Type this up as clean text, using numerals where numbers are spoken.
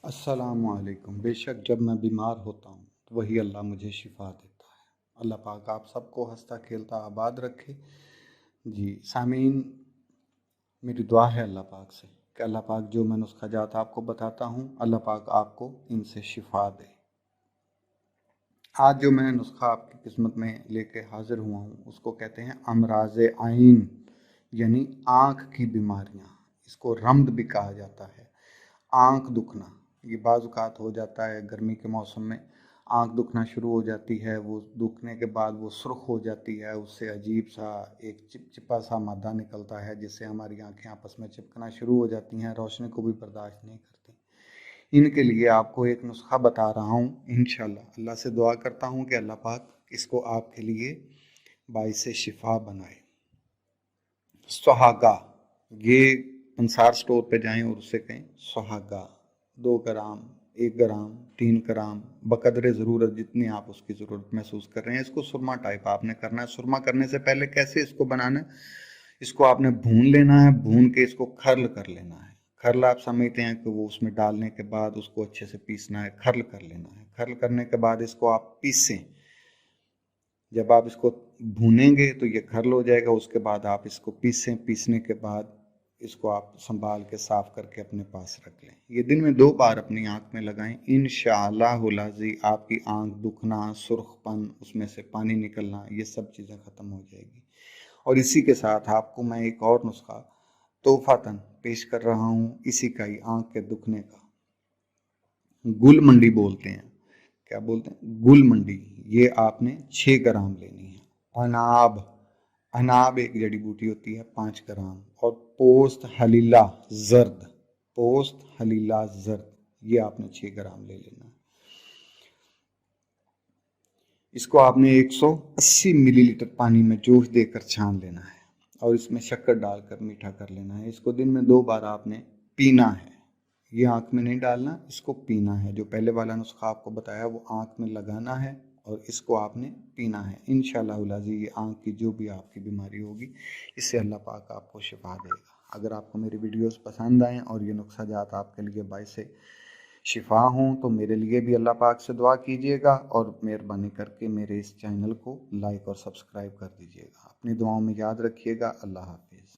अस्सलाम वालेकुम। बेशक जब मैं बीमार होता हूँ तो वही अल्लाह मुझे शिफा देता है। अल्लाह पाक आप सबको हंसता खेलता आबाद रखे। जी सामीन, मेरी दुआ है अल्लाह पाक से कि अल्लाह पाक जो मैं नुस्खा जात आपको बताता हूँ, अल्लाह पाक आपको इनसे शिफा दे। आज जो मैं नुस्खा आपकी किस्मत में लेके हाजिर हुआ हूँ उसको कहते हैं अमराज आइन, यानी आँख की बीमारियाँ। इसको रम्द भी कहा जाता है। आँख दुखना, ये बाज़ औक़ात हो जाता है गर्मी के मौसम में, आँख दुखना शुरू हो जाती है। वो दुखने के बाद वो सुर्ख हो जाती है, उससे अजीब सा एक चिपचिपा सा मादा निकलता है जिससे हमारी आँखें आपस में चिपकना शुरू हो जाती हैं, रोशनी को भी बर्दाश्त नहीं करती। इनके लिए आपको एक नुस्खा बता रहा हूँ। इंशाल्लाह अल्लाह से दुआ करता हूँ कि अल्लाह पाक इसको आपके लिए बाइसे शिफा बनाए। सुहागा, ये अंसार स्टोर पे जाएं और उससे कहें सुहागा 2 ग्राम, 1 ग्राम, 3 ग्राम, बकदरे ज़रूरत जितनी आप उसकी ज़रूरत महसूस कर रहे हैं। इसको सुरमा टाइप आपने करना है। सुरमा करने से पहले कैसे इसको बनाना है, इसको आपने भून लेना है, भून के इसको खर्ल कर लेना है। खर्ल आप समझते हैं कि वो उसमें डालने के बाद उसको अच्छे से पीसना है, खर्ल कर लेना है। खर्ल करने के बाद इसको आप पीसें। जब आप इसको भूनेंगे तो ये खर्ल हो जाएगा। उसके बाद आप इसको पीसें, पीसने के बाद इसको आप संभाल के साफ़ करके अपने पास रख लें। ये दिन में 2 बार अपनी आँख में लगाएं। इंशाअल्लाह लाज़ी आपकी आँख दुखना, सुर्खपन, उसमें से पानी निकलना, ये सब चीज़ें ख़त्म हो जाएगी। और इसी के साथ आपको मैं एक और नुस्खा तोहफ़ातन पेश कर रहा हूँ, इसी का ही, आँख के दुखने का। गुल मंडी बोलते हैं, क्या बोलते हैं, गुल मंडी। ये आपने 6 ग्राम लेनी है। अनाब, अनाब एक जड़ी बूटी होती है, 5 ग्राम। और पोस्त हलीला जर्द, पोस्त हलीला जर्द, ये आपने 6 ग्राम ले लेना है। इसको आपने 180 मिलीलीटर पानी में जोश देकर छान लेना है और इसमें शक्कर डालकर मीठा कर लेना है। इसको दिन में 2 बार आपने पीना है। ये आँख में नहीं डालना, इसको पीना है। जो पहले वाला नुस्खा आपको बताया वो आँख में लगाना है और इसको आपने पीना है। इंशाअल्लाह लाज़ी ये आँख की जो भी आपकी बीमारी होगी, इससे अल्लाह पाक आपको शिफा देगा। अगर आपको मेरी वीडियोस पसंद आएँ और ये नुस्खा जात आपके लिए बाइसे शिफा हों तो मेरे लिए भी अल्लाह पाक से दुआ कीजिएगा और मेहरबानी करके मेरे इस चैनल को लाइक और सब्सक्राइब कर दीजिएगा। अपनी दुआओं में याद रखिएगा। अल्लाह हाफ़िज़।